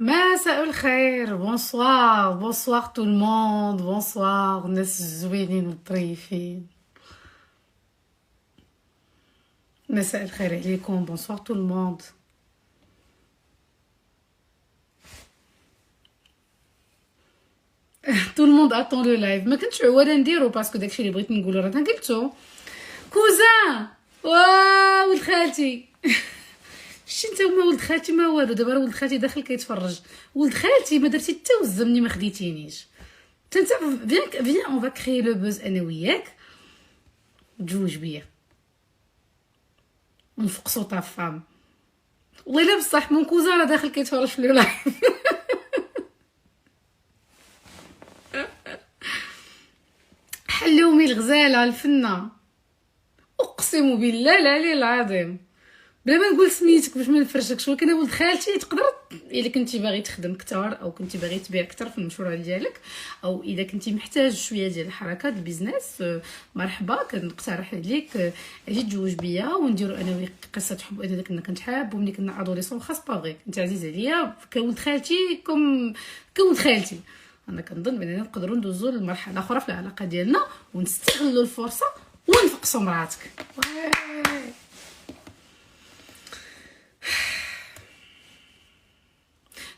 مساء الخير. بونسوار بونسوار تو الموند. بونسوار الناس الزوينين والظريفين. مساء الخير عليكم. بونسوار تو الموند. تو الموند اتون لو لايف. ما كنتش عواده نديرو باسكو داكشي اللي بغيت نقولو راه قلتو. كوزان واو ولد خالتي. شتي نتا ولد خالتي ما والو. دابا راه ولد خالتي داخل كيتفرج. ولد خالتي ما درتي حتى وزه مني ما خديتينيش. انت فين اون فا كريي لو بوز انا وياك. تجوج بيا ونفقصو تا فام. والله الا بصح مون كوزان راه داخل كيتفرج في لو لايف. حلومي الغزاله الفنه. اقسم بالله العلي العظيم بلا ما نقول سميتك باش ما نفرشكش، ولكن ولد خالتي تقدر الا كنتي باغي تخدم كثر او كنتي باغي تبيع كثر في المشروع ديالك، او اذا كنتي محتاج شويه ديال الحركه ديال البيزنس، مرحبا. كنقترح عليك اجي تجوج بيا ونديروا انا وياك قصه حب. انا داك كنت حاب وملي كنا ادوليسون خاص باغي انت عزيز عليا كولد خالتي كولد خالتي. انا كنظن باننا نقدروا ندوزوا للمرحله الاخرى في العلاقه ديالنا ونستغلوا الفرصه ونفقسوا مراتك.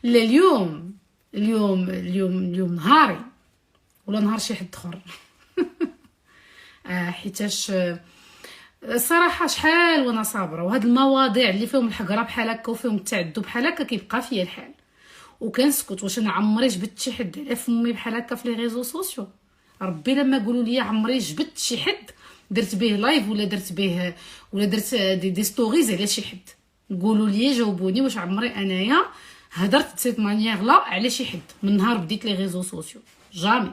لا اليوم نهاري ولا نهار شي حد اخر. حيتاش صراحه شحال وانا صابره، وهاد المواضيع اللي فيهم الحقره بحال هكا وفيهم التعذب بحال هكا كيبقى فيا الحال وكنسكت. واش انا عمري جبت شي حد على فمي بحال هكا في لي ريزو سوسيو؟ ربي لما قولوا لي عمري جبت شي حد درت به لايف ولا درت دي ستوريز على شي حد. قولوا لي جاوبوني واش عمري انايا هدرت بسيت مانيير لا على شي حد من نهار بديت لي ريزو سوسيو؟ جامي.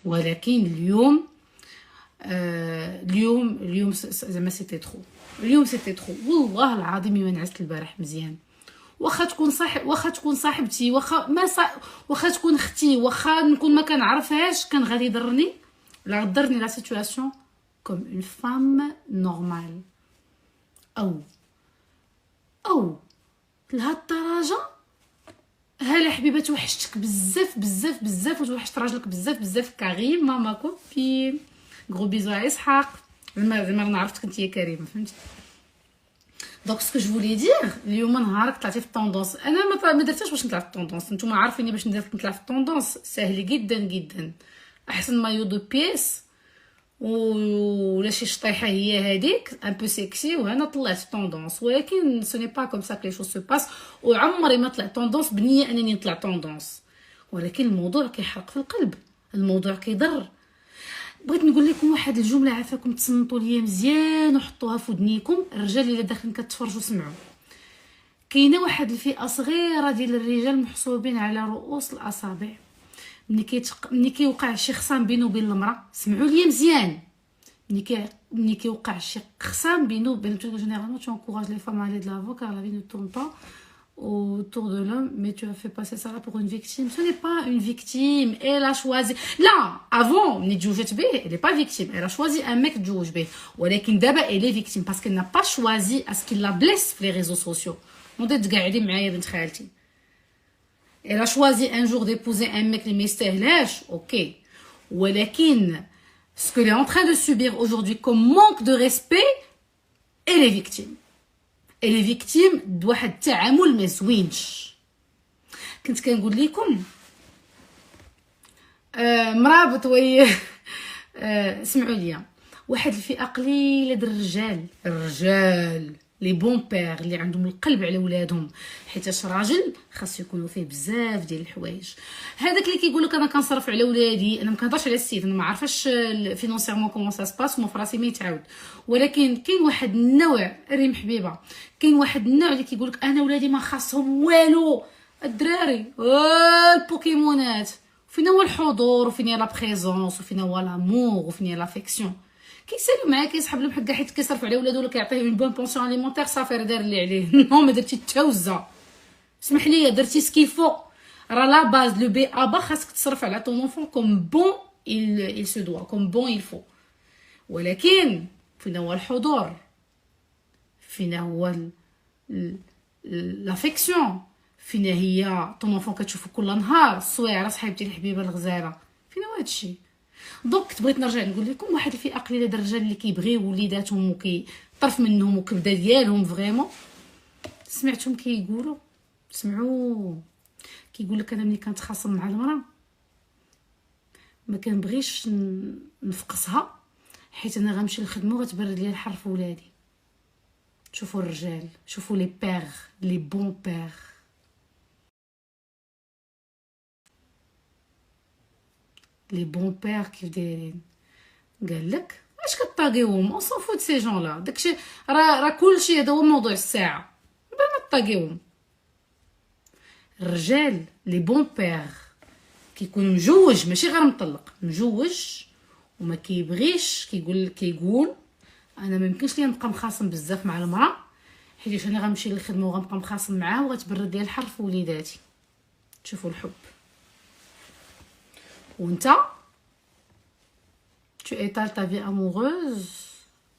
ولكن اليوم زعما سيتي ترو. اليوم سيتي ترو والله العظيم. ما نعست البارح مزيان. واخا تكون صاحبتي، واخا تكون اختي، واخا نكون ما كنعرفهاش، كان غادي يضرني لا سيتوياسيون كوم اون فام نورمال. او لهاد الدرجه. هلا حبيبه توحشتك بزاف بزاف بزاف وتوحشت راجلك بزاف بزاف. كريم ماما كوبين غرو بيزو على اسحاق. زعما انا عرفتك انت يا كريم، فهمتي؟ دونك سكو جو فولي دير اليوم نهارك طلعتي في الطوندونس. انا ما درتهاش باش نطلع في الطوندونس. نتوما عارفيني باش نطلع في الطوندونس ساهل جدا جدا. احسن مايو دو بيس ولا شي شطيحه هي هذيك ان بو سيكسي وهنا طلعت طوندونس. ولكن سو ني با كوم سا كلي شوز سو باس. وعمري ما طلع طوندونس بنيه انني نطلع طوندونس. ولكن الموضوع كيحرق في القلب، الموضوع كيضر. بغيت نقول لكم واحد الجمله عافاكم تصنتوا ليا مزيان وحطوها في ودنيكم. الرجال اللي داخلين كتفرجوا سمعوا. كاينه واحد الفئه صغيره ديال الرجال محسوبين على رؤوس الاصابع. ملي كيوقع شي خصام بينه وبين المراه، سمعوا لي مزيان، ملي كيوقع شي خصام بينه وبين جينيرالمون تو انكوراج لي فام على دو لافو كار لا في نو تورن با autour de l'homme, mais tu as fait passer ça là pour une victime. Ce n'est pas une victime. Elle a choisi. Là, avant, elle n'est pas victime. Elle a choisi un mec de be. ولكن دابا elle est victime parce qu'elle n'a pas choisi à ce qu'il la blesse sur les réseaux sociaux. نوضي تقعدي معايا بنت خالتي. Elle a choisi un jour d'épouser un mec اللي ما يستاهلهاش. OK. ولكن ce qu'elle est en train de subir aujourd'hui comme manque de respect, elle est victime. اللي فيكتيم دواحد التعامل ما زوينش. كنت كنقول لكم مرابط وي سمعوا ليا. واحد الفئه قليله د الرجال لي بون بير اللي عندهم القلب على ولادهم، حيت راجل خاص يكونوا فيه بزاف ديال الحوايج. هذاك اللي كيقول لك انا كنصرف على ولادي، انا ما كنهضرش على السيد، انا ما عارفاش فينونسيرمون كومون سا سباس وما فراسي ما يتعاود. ولكن كاين واحد النوع ريم حبيبه، كاين واحد النوع اللي كيقول لك انا ولادي ما خاصهم والو. الدراري البوكيمونات فين هو الحضور وفين هي لا بريزونس وفين هو لامور وفين هي لافيكسيون. كيسالي معاك كيسحب له حكا حيت كيصرف على ولادو ولا كيعطيه اون بون بونسيون اليمونتير صافي دار اللي عليه. نو ما درتي حتى وزه. اسمح لي درتي سكيفو. راه لا باز لو بي ابا خاصك تصرف على طون اونفون كوم بون il se doit كوم بون il faut. ولكن فين هو الحضور، فين هو لافيكسيون، فين هي طون اونفون كتشوفو كل نهار الصويعره صاحبتي الحبيبه الغزاله، فين هو هادشي؟ دونك بغيت نرجع نقول لكم واحد الفئه قليله د الرجال اللي كيبغيو وليداتهم طرف منهم وكبده ديالهم فريمون. سمعتهم كيقولوا، سمعوا كيقول لك انا ملي كنتخاصم مع المراه ما كنبغيش نفقسها حيت انا غنمشي للخدمه وغتبرد لي الحر في ولادي. شوفوا الرجال، شوفوا لي بير، لي بون بير. لي بون بير كيف دايرين؟ قال لك اش كطاقيوهم؟ اون سون فوت سي جون لا، داكشي راه كلشي هذا هو موضوع الساعه، بلا طاقيوهم. الرجال لي بون بير كيكون مجوج، ماشي غير مطلق، مجوج وما كيبغيش، كيقول انا ما يمكنش ليا نبقى مخاصم بزاف مع المراه حيت انا غنمشي للخدمه وغنبقى مخاصم معاه وغتبرد لي الحر في وليداتي. شوفوا الحب. وانت tu étales ta vie amoureuse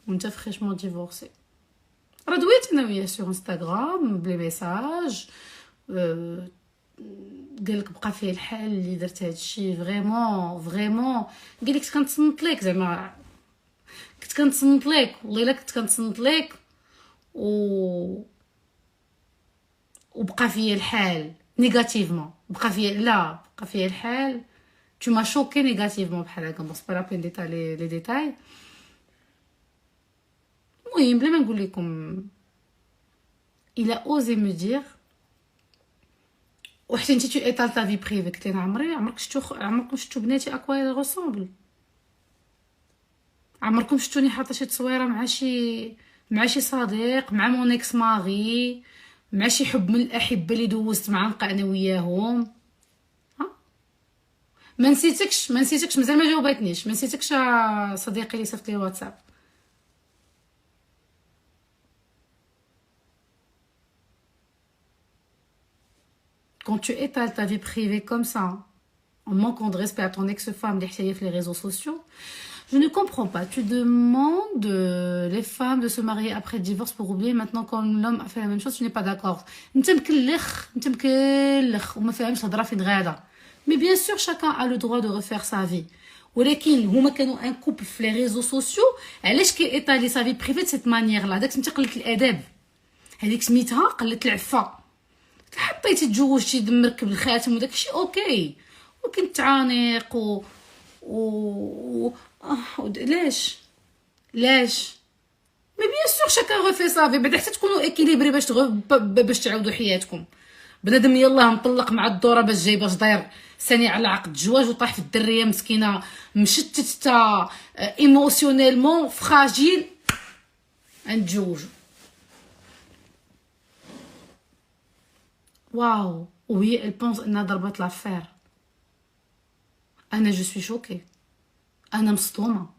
وانت فريشمون ديفورسي. راه دويت انا وياه سور انستغرام بلي ميساج، قالك بقى فيه الحال اللي درت هادشي فريمون فريمون. قالك كنت كنتصنت لك، زعما كنت كنتصنت لك، والله الا كنت كنتصنت لك وبقى فيا الحال نيجاتيفمون، بقى فيا الحال tu m'as choqué négativement بحال هكا. بس با لا بين ديتاي لي ديتاي. المهم بلا ما نقول لكم il a osé me dire وحتى انت tu étales ta vie privée. قلت لها عمركم شفتوا بناتي اكوا غوسومبل؟ عمركم شفتوني حاطه شي تصويره مع شي صديق، مع مون اكس ماري، مع شي حب من الاحبه اللي دوزت مع نبقى انا وياهم؟ ما نسيتكش مازال ما جاوبتنيش. ما نسيتكش صديقي اللي صيفط لي واتساب. quand tu étales ta vie privée comme ça en manquant de respect à ton ex-femme اللي حتى هي في les réseaux sociaux, je ne comprends pas. Tu demandes les femmes de se marier après le divorce pour oublier. Maintenant quand l'homme a fait la même chose tu n'es pas d'accord. انت مكلخ وما فاهمش الهضره فين غاده. Mais bien sûr, chacun a le droit de refaire sa vie. ولكن هما كانوا ان كوبل في لي ريزو سوسيو، علاش كيطالي سا في بريفي دسيت مانيير لا؟ داك سميتها قله الاداب، هذيك سميتها قله العفه. حبيتي تزوجتي دمرك بالخاتم وداكشي اوكي، ولكن تعانيق ليش مي بيان سور شاكا غوفي صافي بعد حتى تكونوا اكيليبري باش تعاودوا حياتكم. بنادم يلاه مطلق مع الدوره باش جاي باش داير ثاني على عقد الزواج وطاح في الدريه مسكينه مشتته ايموسيونيلمون فراجيل نتزوجوا. واو وهي البونس انها ضربت لافير. انا جو سوي شوكي، انا مصدومه.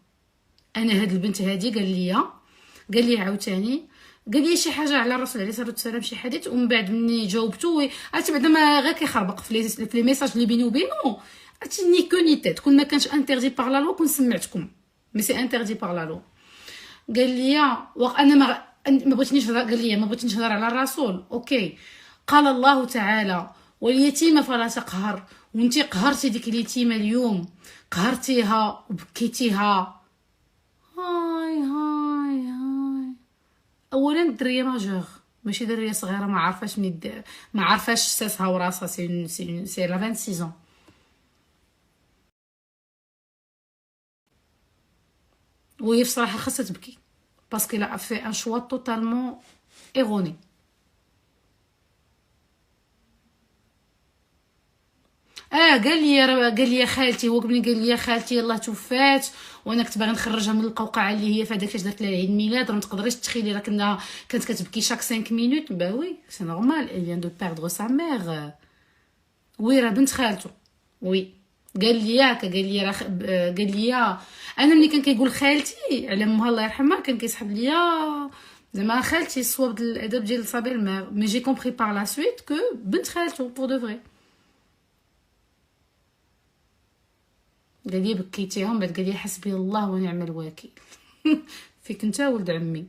انا هاد البنت هادي قال لي عاوتاني قال لي شي حاجه على الرسول عليه الصلاه والسلام، شي حديث، ومن بعد مني جاوبته عرفتي بعدا ما غير كيخربق في لي ميساج اللي بيني وبينه. عرفتي ني كو ني تيت، كون ما كانش انتردي بار لا لو كون سمعتكم، مي سي انتردي بار لا لو. قال لي انا ما بغيتنيش نهضر على الرسول. اوكي، قال الله تعالى واليتيمه فلا تقهر، وانتي قهرتي ديك اليتيمه اليوم، قهرتيها وبكيتيها. هاي اولا الدريه ماجور ماشي دريه صغيره ما عارفاش ما عارفاش ساسها وراسها. سي لا 26 وهي بصراحه خاصها تبكي باسكو لا في ان شوا توتالمون ايروني. قال لي خالتي، هو ملي قال لي خالتي يلاه توفات وانا كنت باغي نخرجها من القوقعه اللي هي فهاداك درت لها عيد ميلاد، راه ما تقدريش تخيلي راه كانت كتبكي شاك 5 مينوت. با وي سي نورمال، elle vient de perdre sa mère. وي راه بنت خالته. وي قال لي انا ملي كان كيقول خالتي على امها الله يرحمها كان كيسحب ليا زعما خالتي الصواب ديال الادب ديال صابر الماغ. مي جي كومبري بار لا سويت كو بنت خالته بور دو فري. قال لي بكيتيهم، بعد قال لي حسبي الله ونعم الوكيل. فيك انت ولد عمي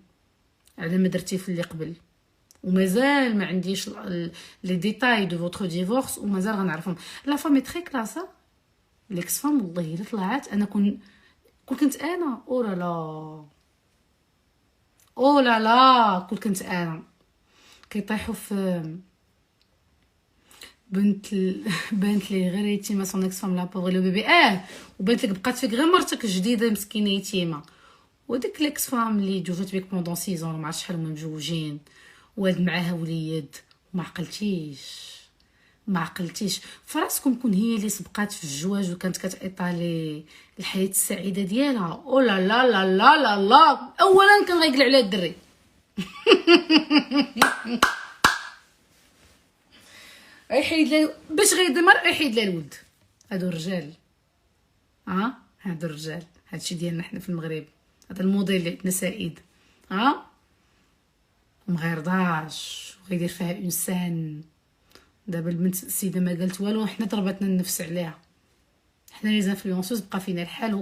على ما درتي في اللي قبل. ومازال ما عنديش لي ديتاي دو فوتر ديفورس ومازال غنعرفهم. لا فامي تري كلاسا ليكس فام والله الا طلعت انا كنت انا او لا لا او لا لا كنت انا كيطيحوا في بنت لي غير يتيمه سون اكس فام لا بوغ لو بيبي وبنت لك بقات فيك غير مرتك الجديده مسكينه يتيمه، وديك ليكس فام اللي جوجت بيك بوندون 6 ما عرفت شحال هما مجوجين واد معاها وليد ما عقلتيش فراسكم كون هي اللي سبقات في الزواج وكانت كتايطالي الحياه السعيده ديالها. او لا لا لا لا لا لا اولا كان غيقلع على الدري يحيد لها باش غيدمر يحيد لها الولد. هادو الرجال هادو الرجال، هادشي ديالنا حنا في المغرب، هذا الموديل اللي عندنا سعيد مغيرضاش وغيدير فيها انسان. دابا البنت السيده ما قالت والو، حنا ضربتنا النفس عليها، حنا لي انفلونسوز بقى فينا الحال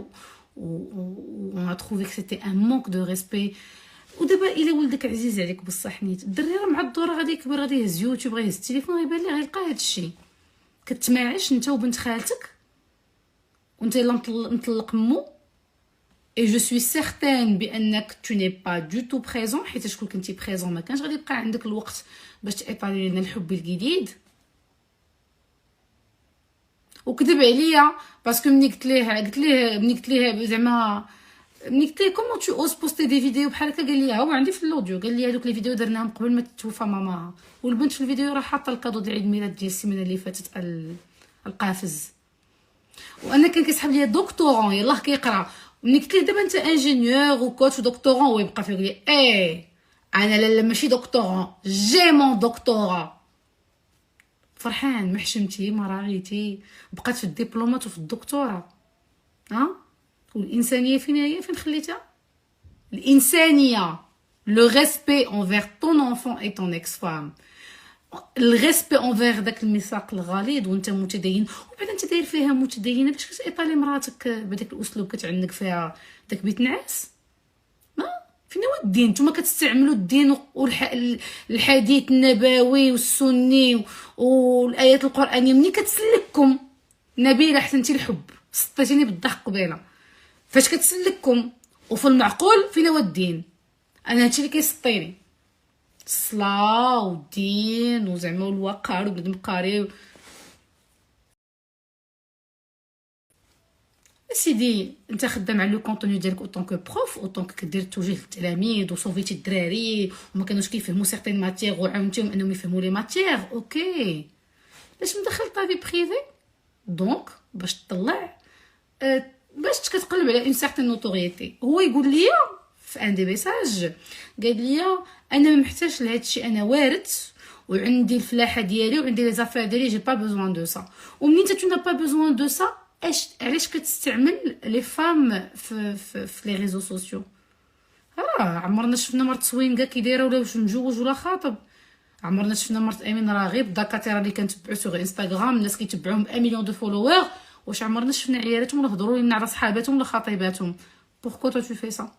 و تروفي كو سيتي ان مونك دو ريسبي. ودابا الا ولدك عزيز عليك بصح نيت الدري راه مع الدور غادي يكبر، غادي يهز يوتيوب، غيهز التليفون، غيبان ليه غيلقى هادشي. كتماعش انت وبنت خالتك وانت الا مطلق مو et je suis certaine بانك tu n'es pas du tout présent، حيت شكون كنتي بريزون ما كانش غادي يبقى عندك الوقت باش تايطالي لنا الحب الجديد. وكذب عليا باسكو ملي قلت ليه زعما ملي قلت ليه كومون تو اوز بوستي دي فيديو بحال هكا، قال لي هو عندي في الاوديو، قال لي هذوك لي فيديو درناهم قبل ما تتوفى ماماها، والبنت في الفيديو راه حاطه الكادو ديال عيد الميلاد ديال السيمانه اللي فاتت القافز. وانا كان كيسحب ليا دكتورون يلاه كيقرا، ملي قلت ليه دابا انت انجينيور وكوتش ودكتورون، هو يبقى فيقول لي انا لا ماشي دكتورون جي مون دكتورا. فرحان محشمتي ما راغيتي بقات في الدبلومات وفي الدكتوراه. والانسانيه فين هي؟ فين خليتها الانسانيه؟ لو ريسبي انفير طون انفون اي طون اكس فام، الريسبي انفير داك الميثاق الغليظ. وانت متدين وبعد انت داير فيها متدينه باش كتايطالي مراتك بداك الاسلوب كتعنق فيها داك بيت نعاس. فين هو الدين؟ نتوما كتستعملوا الدين والحديث النبوي والسني والايات القرانيه ملي كتسلككم. نبيله حسنتي الحب سطيتيني بالضحك قبيله، فاش كتسلككم وفي المعقول فين هو الدين؟ انا هادشي اللي كيسطيني، الصلاه والدين وزعما الوقار وبنادم قاري. سيدي انت خدام على لو كونتوني ديالك اوطون كو بروف، اوطون كدير توجيه للتلاميذ وصوفيتي الدراري وما كانوش كيفهموا سيغتين ماتيغ وعاونتيهم انهم يفهموا لي ماتيغ. اوكي باش مدخل طافي بريفي دونك باش تطلع باش كتقلب على اون سيغتين نوتوريتي. هو يقول لي في ان دي ميساج، قال لي انا ما محتاجش لهذا الشيء، انا وارث وعندي الفلاحه ديالي وعندي لي زافير ديالي، جي با بوزوان دو سا. ومنين انت نا با بوزوان دو سا علاش كتستعمل لي فام في لي ريزو سوسيو؟ عمرنا شفنا مرت سوينغا كي دايره ولا واش مجوج ولا خاطب، عمرنا شفنا مرت امين راغب الدكاتره اللي كنتبعو سوغ انستغرام الناس كيتبعوهم 1 مليون دو فولوور، واش عمرنا شفنا عيالاتهم ولا هضروا لنا على صحاباتهم ولا خطيباتهم؟ بوركو تو في سا؟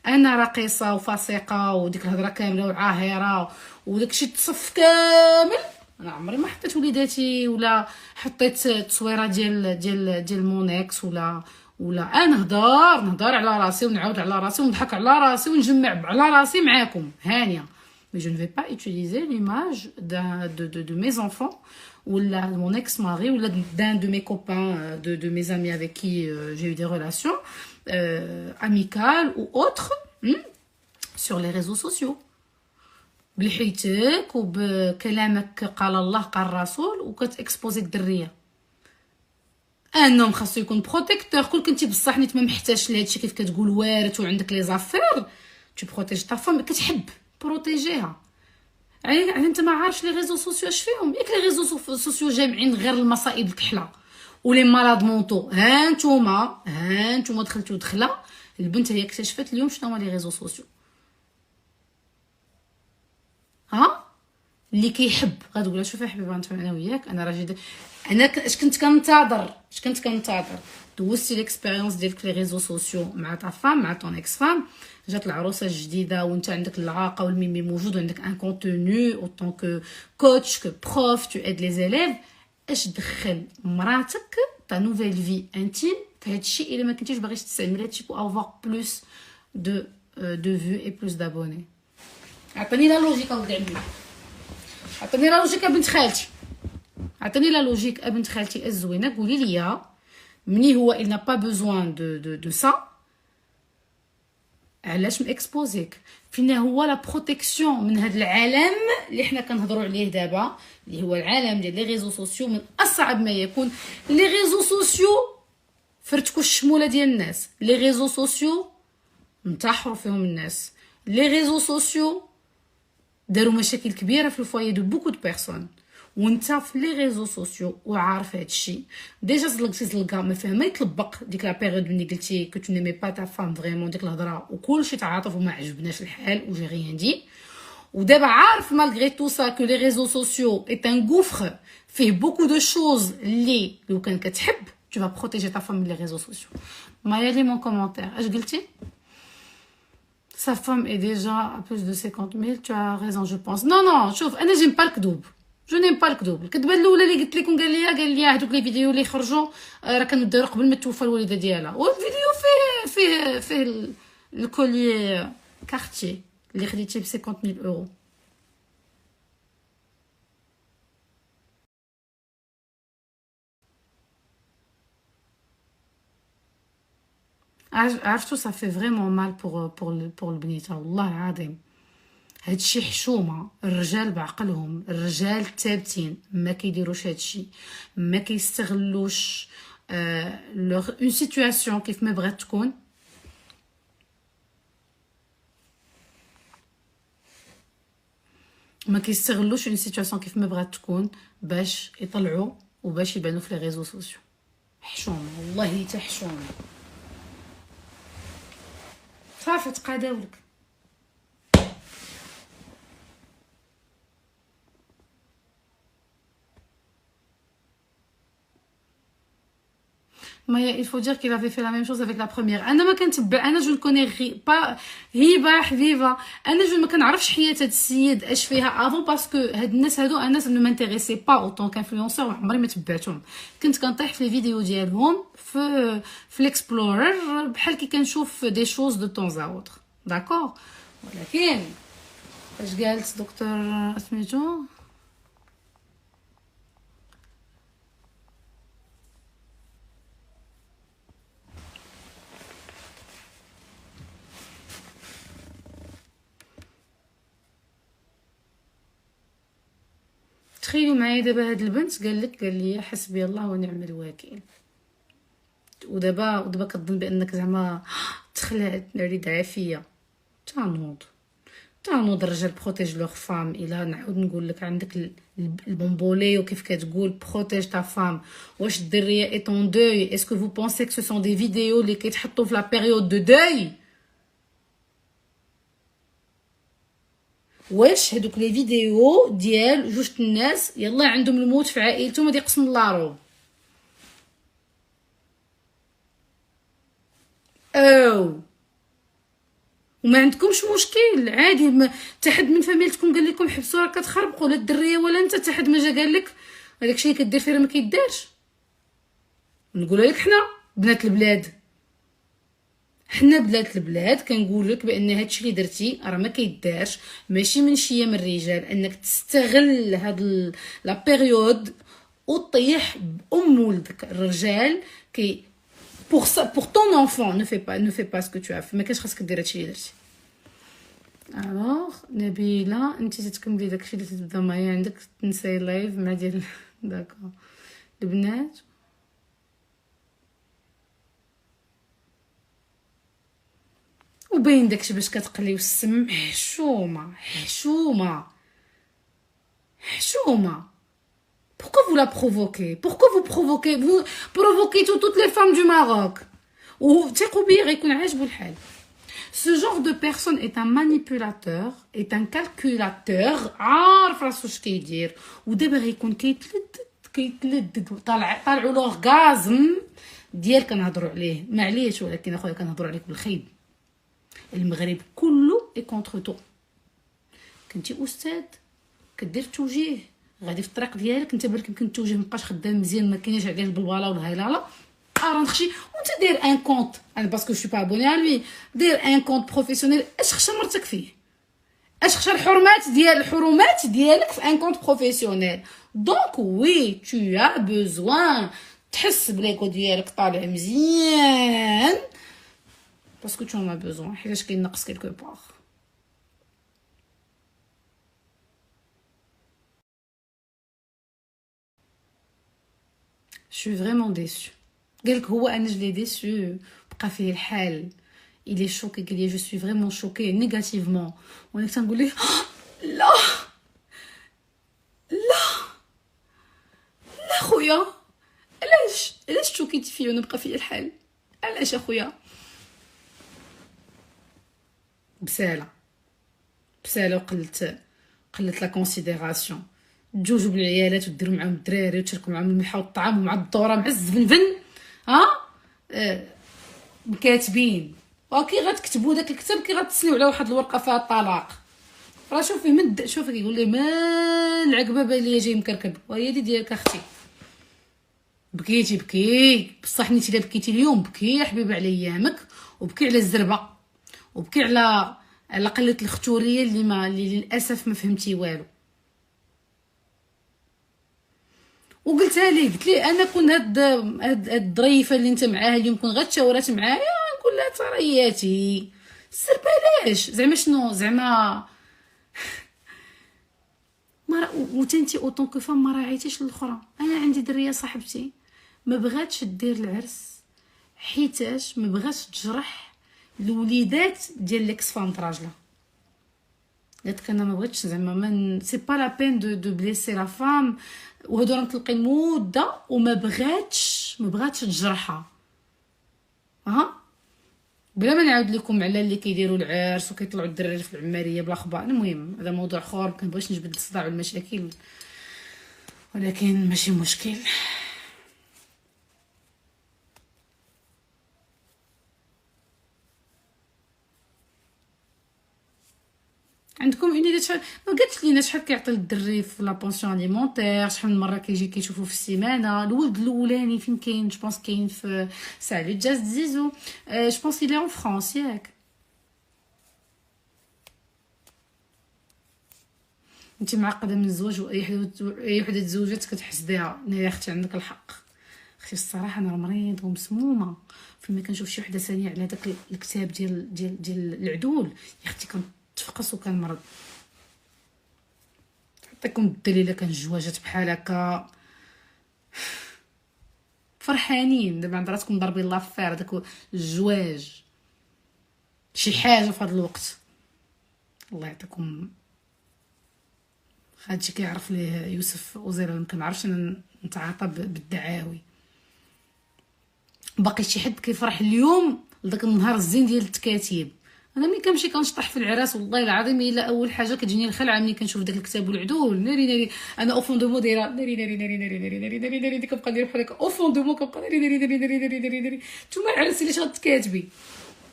انا راقصه وفاسقه وديك الهضره كامله وعاهره وداكشي تصف كامل. انا عمري ما حطيت وليداتي ولا حطيت تصويره ديال مونيكس ولا انا نهضر على راسي ونعاود على راسي ونضحك على راسي ونجمع على راسي معاكم هانيه. mais je ne vais pas utiliser l'image de mes enfants ou mon ex-mari ou d'un de mes copains, de mes amis avec qui j'ai eu des relations amicales ou autres sur les réseaux sociaux. بلحيتك وبكلامك قال الله قال الرسول وكتاكسبوزي الدريه. انهم خاصو يكون بروتيكتور. كل كنتي بصح نيت ما محتاجش لهادشي كيف كتقول وارث وعندك لي زافير تو بروتيج تا فام، كتحب بروتيجيها. يعني انت ما عارفش لي ريزو سوسيو اش فيهم؟ ياك لي ريزو سوسيو جامعين غير المصائب الكحله ولي مالاد مونطو. ها نتوما دخلتو دخله البنت هي اكتشفت اليوم شنو هما لي ريزو سوسيو. اللي كيحب غتقول لها شوفي يا حبيبه نتفاهم انا وياك، انا راجل انا اش كنت كنتظر دوزتي ليكسبيريونس ديالك في لي ريزو سوسيو مع تا فام مع طون اكس فام، جات العروسه الجديده وانت عندك العاقه والميمي موجود وعندك ان كونتوني او طون كو كوتش كو بروف تو اد لي زيليف، اش دخل مراتك تا نوفيل في انتيم في هاد الشيء الا ما كنتيش باغيش تستعمل هادشي بو افوار بلوس دو فيو اي بلوس دابوني. عطيني لا لوجيك اولد عمي، عطيني لا لوجيك بنت خالتي، عطيني لا لوجيك بنت خالتي الزوينه، قولي لي مني هو il n'a pas besoin de ça، علاش ماكسبوزيك؟ فين هو لا بروتيكسيون من هذا العالم اللي حنا كنهضروا عليه دابا، اللي هو العالم ديال لي ريزو سوسيو. من اصعب ما يكون لي ريزو سوسيو فرتكوا الشموله ديال الناس، لي ريزو سوسيو انتحروا فيهم الناس، لي ريزو سوسيو داروا مشاكل كبيره في الفوايي دو بوكو دو بيرسون، وانت في لي ريزو سوسيو وعارف هادشي ديجا زلقا ما فيها ما يطلبق ديك لا بيريود ملي قلتي كو تو نيمي با تا فام فريمون ديك الهضره وكلشي تعاطف وما عجبناش الحال وجي غيان دي، ودابا عارف مالغري تو سا كو لي ريزو سوسيو ايت ان غوفر فيه بوكو دو شوز اللي لو كان كتحب tu vas protéger ta femme من les réseaux sociaux. Maya li mon commentaire. اش قلتي؟ Sa femme est déjà à plus de 50 000. Tu as raison, je pense. Non, non, شوف أنا j'aime pas الكذوب. Je n'aime pas الكذوب. الكذبة الأولى اللي قلت لكم قال لي هذوك لي فيديو اللي خرجوا راه كانوا داروا قبل ما توفى الوالدة ديالها، والفيديو فيه الكولي كارتي اللي خديتيه ب 50 000 €. عرفتو صافي فريمون مال بور البنيته والله العظيم. هادشي حشومه، الرجال بعقلهم، الرجال ثابتين ما كيديروش هادشي، ما كيستغلوش اون سيتوياسيون كيف ما بغات تكون. ما كيستغلوش اون سيتوياسيون كيف ما بغات تكون باش يطلعوا وباش يبانوا في لي ريزو سوسيو. حشومه والله حتى حشومه. صافي تقاداولك. Maya, il faut dire qu'il avait fait la même chose avec la première. انا ما كنتبع، انا جو نكوني با هبه حبيبه، انا جو ما كنعرفش حياه هذا السيد اش فيها افون، باسكو هاد الناس هادو الناس نو مانتيريسي با اوطون كانفلونسور، عمري ما تبعتهم. كنت كنطيح في لي فيديو ديالهم في الاكسبلورر بحال كي كنشوف دي شوز دو طون ا اوتر، داكور. ولكن اش قالت دكتور سميتو؟ تخيلوا معايا دابا هاد البنت قال لي حسبي الله ونعم الوكيل، ودابا كتظن بانك زعما تخلعت نريد عافيه. تنوض الرجال بروتيج لوغ فام. الا نعاود نقول لك عندك البومبولي وكيف كتقول بروتيج تا فام، واش الدريه اي طون دوي؟ اسكو فو بونسي كو سو سون دي فيديو اللي كيتحطوا في لا بيريود دو دوي؟ واش هادوك لي فيديو ديال جوج الناس يلا عندهم الموت في عائلتهم غادي يقسم الله روب او وما عندكمش مشكل عادي؟ حتى حد من فاميلتكم قال لكم حبسوا راه كتخربقوا، لا الدريه ولا انت، حتى حد ما جا قال لك هذاك الشيء اللي كدير فيه راه ما كيدارش. نقولها لك حنا بنات البلاد، حنا بلاد البلاد كنقول لك بان هادشي اللي درتي راه ما كيدارش، ماشي من شي من الرجال انك تستغل هاد لا بيريود وطيح بام ولدك. الرجال كي pour ton enfant ne fais pas ce que tu as fait. ما كاينش خاصك دير هادشي اللي درتي. الوغ نبيله انت تتكملي داكشي اللي تبدا معايا عندك تنساي لايف مع ديال داكا البنات. وباين داكشي باش كتقليو السم. حشومه حشومه حشومه. Pourquoi vous la provoquez? Pourquoi vous provoquez toutes les femmes du Maroc؟ وثقوا بيا غيكون عاجبو الحال. Ce genre de personne est un manipulateur, est un calculateur عارف راسو اش كيدير ودابا غيكون كيتلدد طالعوا له غازم ديال كنهضروا عليه معليش ولكن اخويا كنهضروا عليك بالخيب. المغرب كله اي كونتر تو. كنتي استاذ كدير التوجيه غادي في الطريق ديالك انت بالك يمكن التوجيه مابقاش خدام مزيان ما كاينش عليه البلباله والهيلاله رانخشي وانت داير ان كونت انا باسكو جو با ابوني ا لوي داير ان كونت بروفيسيونيل اش خشى مرتك فيه اش خشى الحرمات ديالك في ان كونت بروفيسيونيل دونك وي تو ا بوزوان تحس بليكو ديالك طالع مزيان باسكو تو ما بوزوان حيتاش كينقص كيلكو باغ. Je suis vraiment déçue. قالك هو انا جلي ديسو بقى فيه الحال. il est choqué قال لي je suis vraiment choquée négativement وانا كنقول ليه لا لا لا خويا علاش شوكيتي فيا وانا بقى فيه الحال علاش اخويا بساله وقلت لا كونسيديراسيون تجوجوا بالعيالات وديروا معاهم الدراري وتشاركوا معاهم الملح والطعام ومع الدوره مع الزفنفن مكاتبين وكي غتكتبوا داك الكتاب كي غتسنيو على واحد الورقه فيها الطلاق راه شوفي شوفي كيقول لي ما العقبه باليه جاي مكركب وهي دي ديالك اختي بكيتي بصح نيتي الا بكيتي اليوم بكي يا حبيبي على ايامك وبكي على الزربه وبكي على قله الختوريه اللي للاسف ما فهمتي والو. وقلتها ليه قلت ليه انا كون هاد الظريفه اللي انت معاها اليوم كون غتشاورات معايا نقول لها ترياتي السر بلاش زعما شنو زعما ما وتنتي اوطون كو فام ما راعيتيش الاخرى. انا عندي دريه صاحبتي ما بغاتش دير العرس حيتاش ما بغاتش تجرح الوليدات ديال ليكس فام راجله. قالت انا ما بغيتش زعما من سي با لا بين دو بليسي لا فام وهادو راه مطلقين مده وما بغاتش تجرحها بلا ما نعاود لكم على اللي كيديروا العرس وكيطلعوا الدراري في العماريه بلا خبار. المهم هذا موضوع اخر ما كنبغيش نجبد الصداع والمشاكل ولكن ماشي مشكل. عندكم اون ايدي شحال ما قالتش لينا شحال كيعطي للدري في لا بونسيون اليمونتير شحال من مره كيجي كيشوفو في السيمانه. الولد الاولاني فين كاين جو بونس كاين في سالو جاز زيزو جو بونس الي اون فرانس ياك. انت معقده من الزواج واي وحده تزوجت كتحس بها يا اختي عندك الحق اختي الصراحه انا مريض ومسمومه فما كنشوف شي وحده ثانيه على داك الكتاب ديال العدول يا اختي تفقس وكنمرض. نعطيكم الدليل كان الجواجات بحال هكا فرحانين دابا عند راسكم ضاربين لافير داك الزواج شي حاجه في هذا الوقت. الله يعطيكم هادشي كيعرف ليه يوسف وزير ما كنعرفش انا نتعاطى بالدعاوي. باقي شي حد كيفرح اليوم لداك النهار الزين ديال التكاتيب. انا ملي كنمشي كنشطح في العراس والله العظيم الا اول حاجه كتجيني الخلعه ملي كنشوف داك الكتاب والعدول ناري انا او فون دو مو دايره ناري كنبقى ندير بحال هكا او فون دو مو كنبقى ناري نتوما العراس اللي غتكاتبي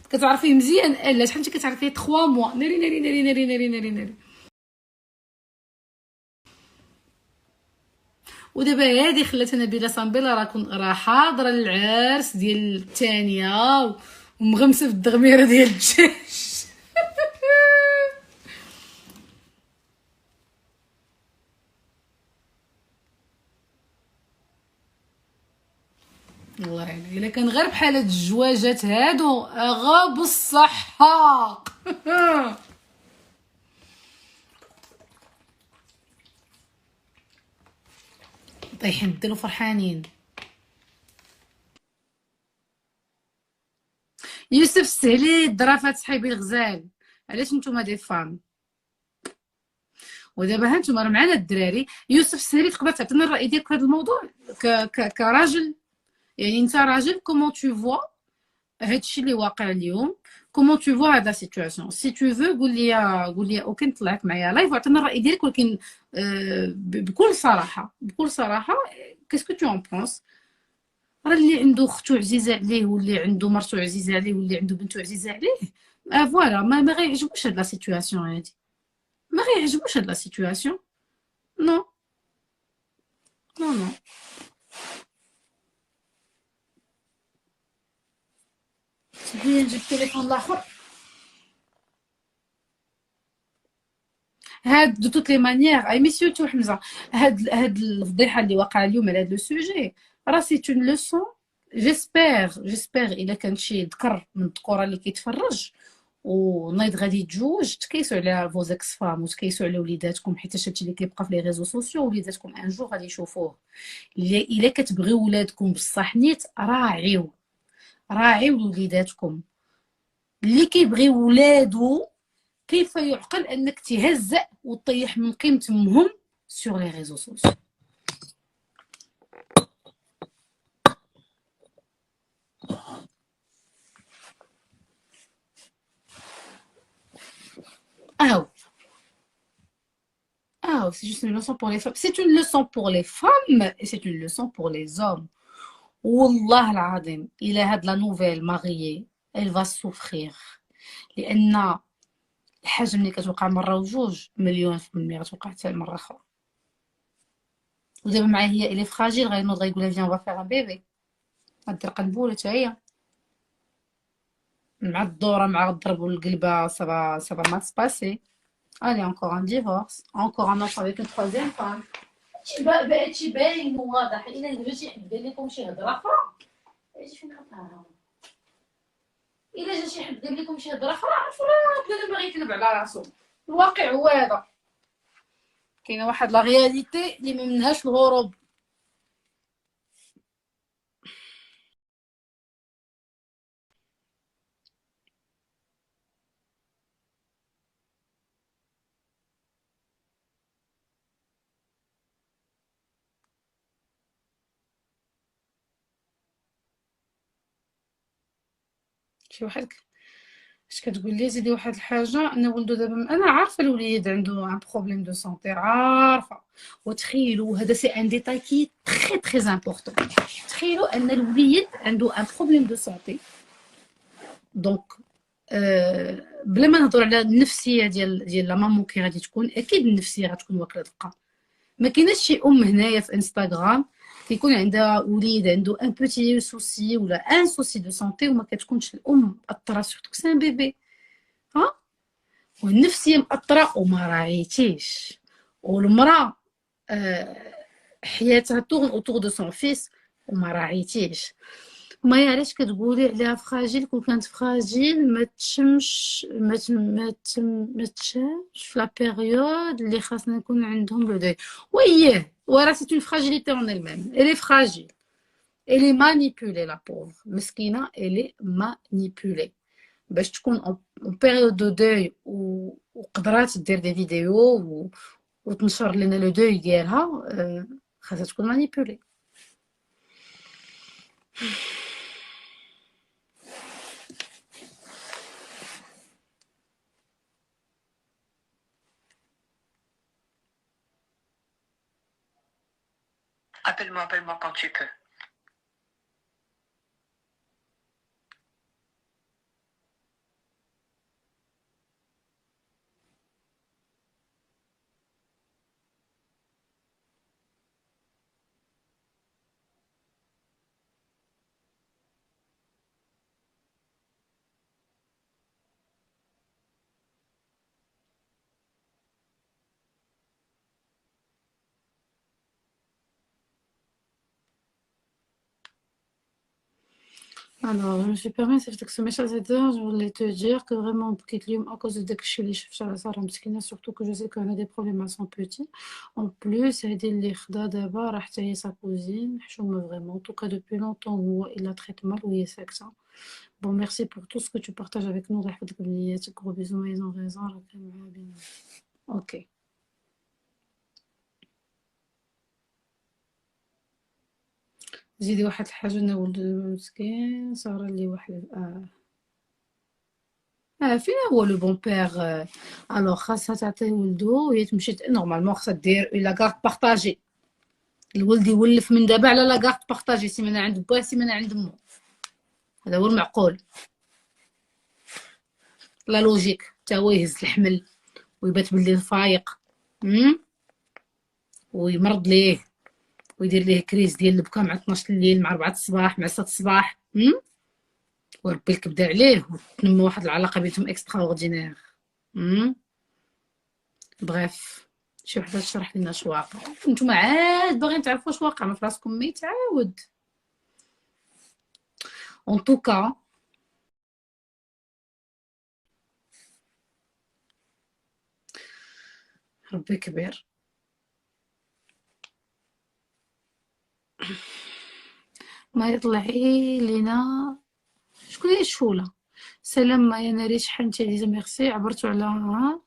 كتعرفيه مزيان الا شحال انت كتعرفيه 3 موا ناري. ودابا هادي خلات نبيله صنبيله راه حاضره للعرس ديال الثانيه ومغمسه في الدغميره ديال الدجاج. الله يعين الا كان غير بحال هاد الجواجات هادو غا بالصحه. طايحين بدلو فرحانين. يوسف السهلي ظرافات صحيبي الغزال علاش نتوما دي فام ودابا ها نتوما راه معنا الدراري. يوسف السهلي تقدر تعطينا الراي ديالك في هذا الموضوع كراجل يعني انت راجل كومون تو فوا هادشي اللي واقع اليوم كومون تو فوا هاد لا سيتوياسيون. سي تو فو قول لي اوكي نطلعك معايا لايف وعطينا الراي ديالك، ولكن بكل صراحه بكل صراحه. كاسكو تو ان بونس؟ راه اللي عنده اختو عزيزه عليه، واللي عنده مرتو عزيزه عليه، واللي عنده بنته عزيزه عليه، فوالا ما غيعجبوش هاد لا سيتوياسيون هادي، ما غيعجبوش هاد لا سيتوياسيون. نو نو نو. سيدي نجيب التليفون الاخر. هاد دو توت لي مانيير اي ميسيو تو حمزه، هاد الفضيحه اللي واقعه اليوم على هاد لو سوجي راه سي اون لوسون. جيسبر الا كان شي ذكر من الذكوره اللي كيتفرج ونايض غادي تجوج، تكيسوا على فوز اكس فام وتكيسوا على وليداتكم، حيت هادشي اللي كيبقى في لي ريزو سوسيو وليداتكم ان جور غادي يشوفوه. الا كتبغيو ولادكم بصح نيت، راعيو وليداتكم. اللي كيبغي ولادو كيف يعقل انك تهزأ وتطيح من قيمتهم سور لي ريزو سوسيو؟ Ah, c'est juste une leçon pour les femmes. C'est une leçon pour les femmes et c'est une leçon pour les hommes. والله العظيم إلى هاد لا نوفيل ماريي elle va souffrir، لأن الحاجة ملي كتوقع مرة وجوج مليون في المية غتوقع حتى مرة أخرى. ودابا معايا هي إلي فراجيل، غينوض غيقولها فيان فا فيغ ان بيبي، غدير قنبولة حتى هي مع الدورة مع الضرب والقلبة. سافا ما تسباسي. Allez, encore un divorce, encore un enfant avec une troisième femme. بقيتي باين وواضح الا جا شي حد قال لكم شي هضره اخرى، اجي فين خطاها. الا جا شي حد قال لكم شي هضره اخرى عرفوا راه بنادم باغي يكذب على راسو. الواقع هو هذا. كاينه واحد لا رياليتي اللي ما منهاش الهروب. شي واحد اش كتقول لي زيدي واحد الحاجه، ان ولدو دابا انا عارفه الوليد عنده ان بروبليم دو سونتي، عارفه. وتخيلوا هذا سي ان ديتاي كي تري تري امبورطون. تخيلوا ان الوليد عنده ان بروبليم دو سونتي، دونك بلا ما نهضروا على النفسيه ديال لا مامون كي غادي تكون، اكيد النفسيه غتكون واكله دقه. ما كايناش شي هنايا في انستغرام كيكون عندها وليد عنده ان بوتي سوسي ولا ان سوسي دو سونتي وما كتكونش الام مأثره، سورتو سان بيبي. ها، والنفسيه مأثره وما راعيتيش، والمراه حياتها تورن اوتور دو سون فيس وما راعيتيش. مايا علاش كتقولي عليها فراجيل؟ كون كانت فراجيل ما تشمش ما تشامش في لا بيريود اللي خاصنا نكون عندهم لو دوي. وياه وراه سي اون فراجيليتي اون الميم، الي فراجيل، الي مانيبولي لا بوفر مسكينه، الي مانيبولي باش تكون اون بيريود دو دوي وقدرات دير دي فيديو وتنشر لنا لو دوي ديالها. خاصها تكون مانيبولي. Appelle-moi quand tu peux. Alors, je me suis permis صيفطلك ce message je voulais te dire que vraiment بكيت اليوم à cause de داكشي اللي شفت على سارة مسكينة، surtout que je sais qu'elle a des problèmes à son petit. En plus هادي اللي خدا دابا راه حتى هي sa cousine حشومة vraiment. En tout cas depuis longtemps هو il la traite mal وهي ساكتة. Bon merci pour tout ce que tu partages avec nous. الله يحفظك بنياتك. Gros bisous ils ont raison. راه كان معاها بينا. OK. زيدي واحد الحاجة، أنا ولد مسكين صار لي واحد فين هو لو بون بير؟ الوغ خاصها تعطي ولدو وهي تمشي نورمالمون خاصها دير لا كارت بارطاجي. الولد يولف من دابا على لا كارت بارطاجي، سيمانه عند باه سيمانه عند مو. هذا هو المعقول. لا لوجيك حتى هو يهز الحمل ويبات بالليل فايق ويمرض ليه ويدير ليه كريز ديال البكا مع 12 الليل مع 4 الصباح مع 6 الصباح وربي الكبدا عليه وتنمى واحد العلاقه بينهم اكسترا اوردينير. بغيف شي وحده تشرح لنا اش واقع. نتوما عاد باغيين تعرفوا اش واقع ما فراسكم ما يتعاود. اون توكا ربي كبير. ما يطلعي لينا شكون هي الشوله؟ سلام ما يا ناري شحال نتا عزيزه ميرسي عبرتوا على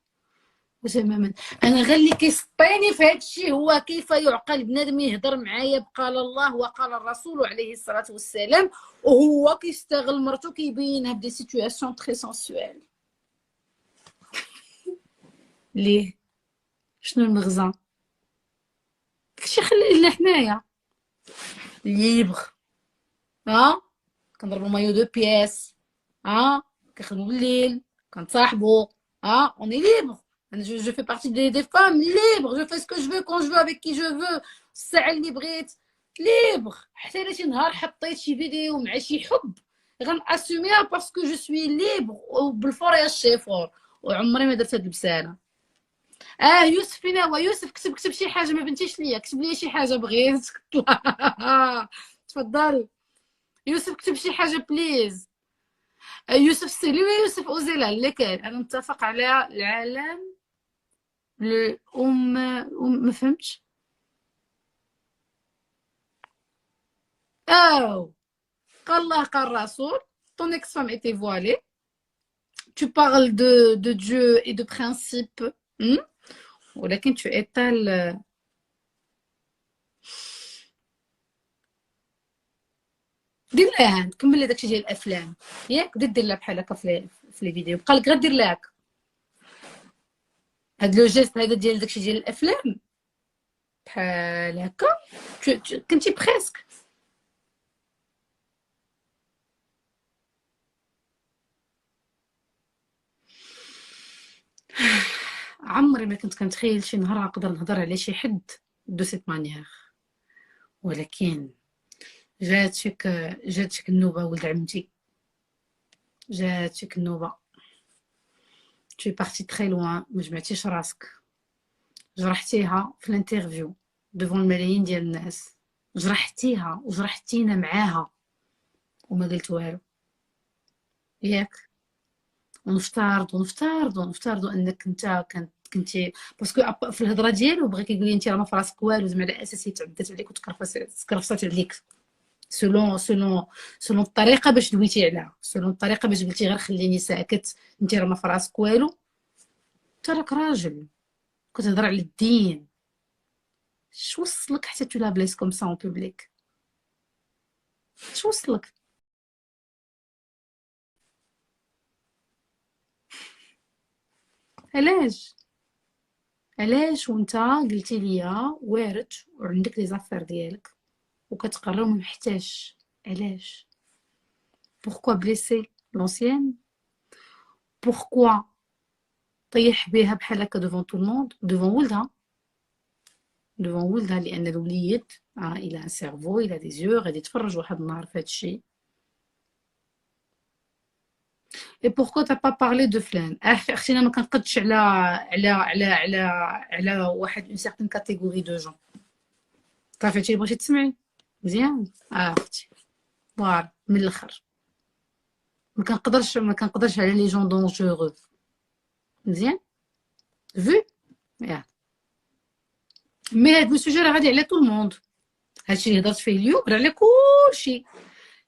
وتماما. انا غير اللي كيسطيني في هذا الشيء هو كيف يعقل بنادم يهضر معايا بقال الله وقال الرسول عليه الصلاه والسلام وهو كيستغل مرتو كيبينها بدي سيتوياسيون تري سونسويل. ليه شنو المغزى؟ داكشي خليه لنا حنايا ليبر. كنضربو مايو دو بياس كنخدمو بالليل كنتصاحبو اوني ليبر. Je fais partie des femmes libres, je fais ce que je veux quand je veux avec qui je veux الساعه اللي بغيت ليبر. حتى الا شي نهار حطيت شي فيديو مع شي حب غناسوميها باسكو جو سوي ليبر وبالفور يا الشيفور وعمري ما درت هاد البساله. يوسف فينا هو يوسف؟ كتب شي حاجه ما بنتيش ليا، كتب لي شي حاجه بغيت. تفضل يوسف كتب شي حاجه بليز. يوسف سيلي ويوسف اوزيلا اللي كان. انا متفق على العالم ما فهمتش. قال الله قال الرسول ton ex-femme était voilée, tu parles de Dieu et de principe ولكن tu étales دير لها كمل لي داكشي ديال الافلام ياك بدي دير لها بحال هكا في لي فيديو بقى لك غير دير لها هكا هاد لو جيست هذا ديال داكشي ديال الافلام بحال هكا كنتي بريسك. عمري ما كنت كنتخيل شي نهار نقدر نهضر على شي حد دو سيت مانيير، ولكن جاتك النوبه ولد عمتي، جاتك النوبه. tu es parti très loin ما جمعتيش راسك، جرحتيها في الانترفيو ديفون الملايين ديال الناس، جرحتيها وجرحتينا معاها وما قلت والو ياك. ونفترضوا انك انت كنتي باسكو في الهضره ديالو بغى كيقول لي انت راه ما فراسك والو، زعما على اساس تعدات عليك وتكرفصات عليك سولون الطريقه باش دويتي عليها، سولون الطريقه باش قلتي غير خليني ساكت انت راه ما فراسك والو. انت راك راجل كتهضر على الدين، اش وصلك حتى تلا بلايص كوم سا اون بوبليك؟ اش وصلك؟ علاش وانت قلتي ليا وارد وعندك لي زافير ديالك وكتقرر وما محتاجش؟ علاش؟ pourquoi blesser l'ancienne؟ pourquoi طيح بها بحال هكا devant tout le monde devant ولدها لان الوليد الى ان سيرفو الى دي زيو غادي يتفرج واحد النهار في هذا الشيء. Et pourquoi t'as pas parlé de فلان؟ اختي انا ما كنقدش على واحد اون سيغتين كاتيجوري دو جون. صافي هادشي اللي بغيتي تسمعي مزيان اختي فوالا من الاخر. ما كنقدرش على لي جون دونجورو مزيان فو يا مي هاد السوجي راه غادي على طول الموند. هادشي اللي هضرت فيه اليوم راه على كلشي،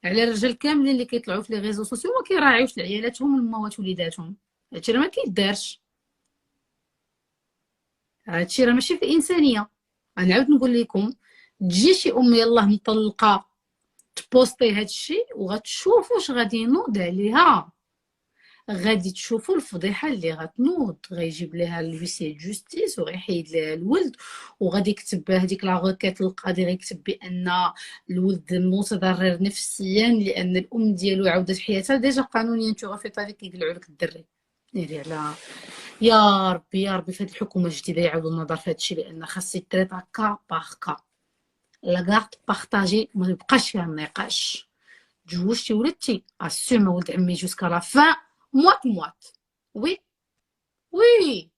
على الرجال كاملين اللي كيطلعوا في لي ريزو سوسيو ما كيراعيوش لعيالاتهم والموات وليداتهم. هادشي راه ما كيدارش، هادشي راه ماشي في الانسانيه. غنعاود نقول لكم تجي شي ام يلاه مطلقه تبوستي هادشي وغتشوفوا واش غادي ينوض عليها. غادي تشوفوا الفضيحه اللي غتنوض. غيجيب ليها لويسي جوستيس وغيحيد ليها الولد، وغادي يكتب هذيك لا روكيت للقاضي، غيكتب بان الولد متضرر نفسيا لان الام ديالو عاودت حياتها. ديجا قانونيا تو في طريق كيقلعوا لك الدري. ناري على يا ربي يا ربي في هذه الحكومه الجديده يعاودوا النظر في هذا الشيء، لان خاص يتريط كا باغ كا. لا كارت بارطاجي ما يبقاش فيها النقاش. تزوجتي ولدتي اسوم ولد عمي جوسكا لا فان موات موات. وي وي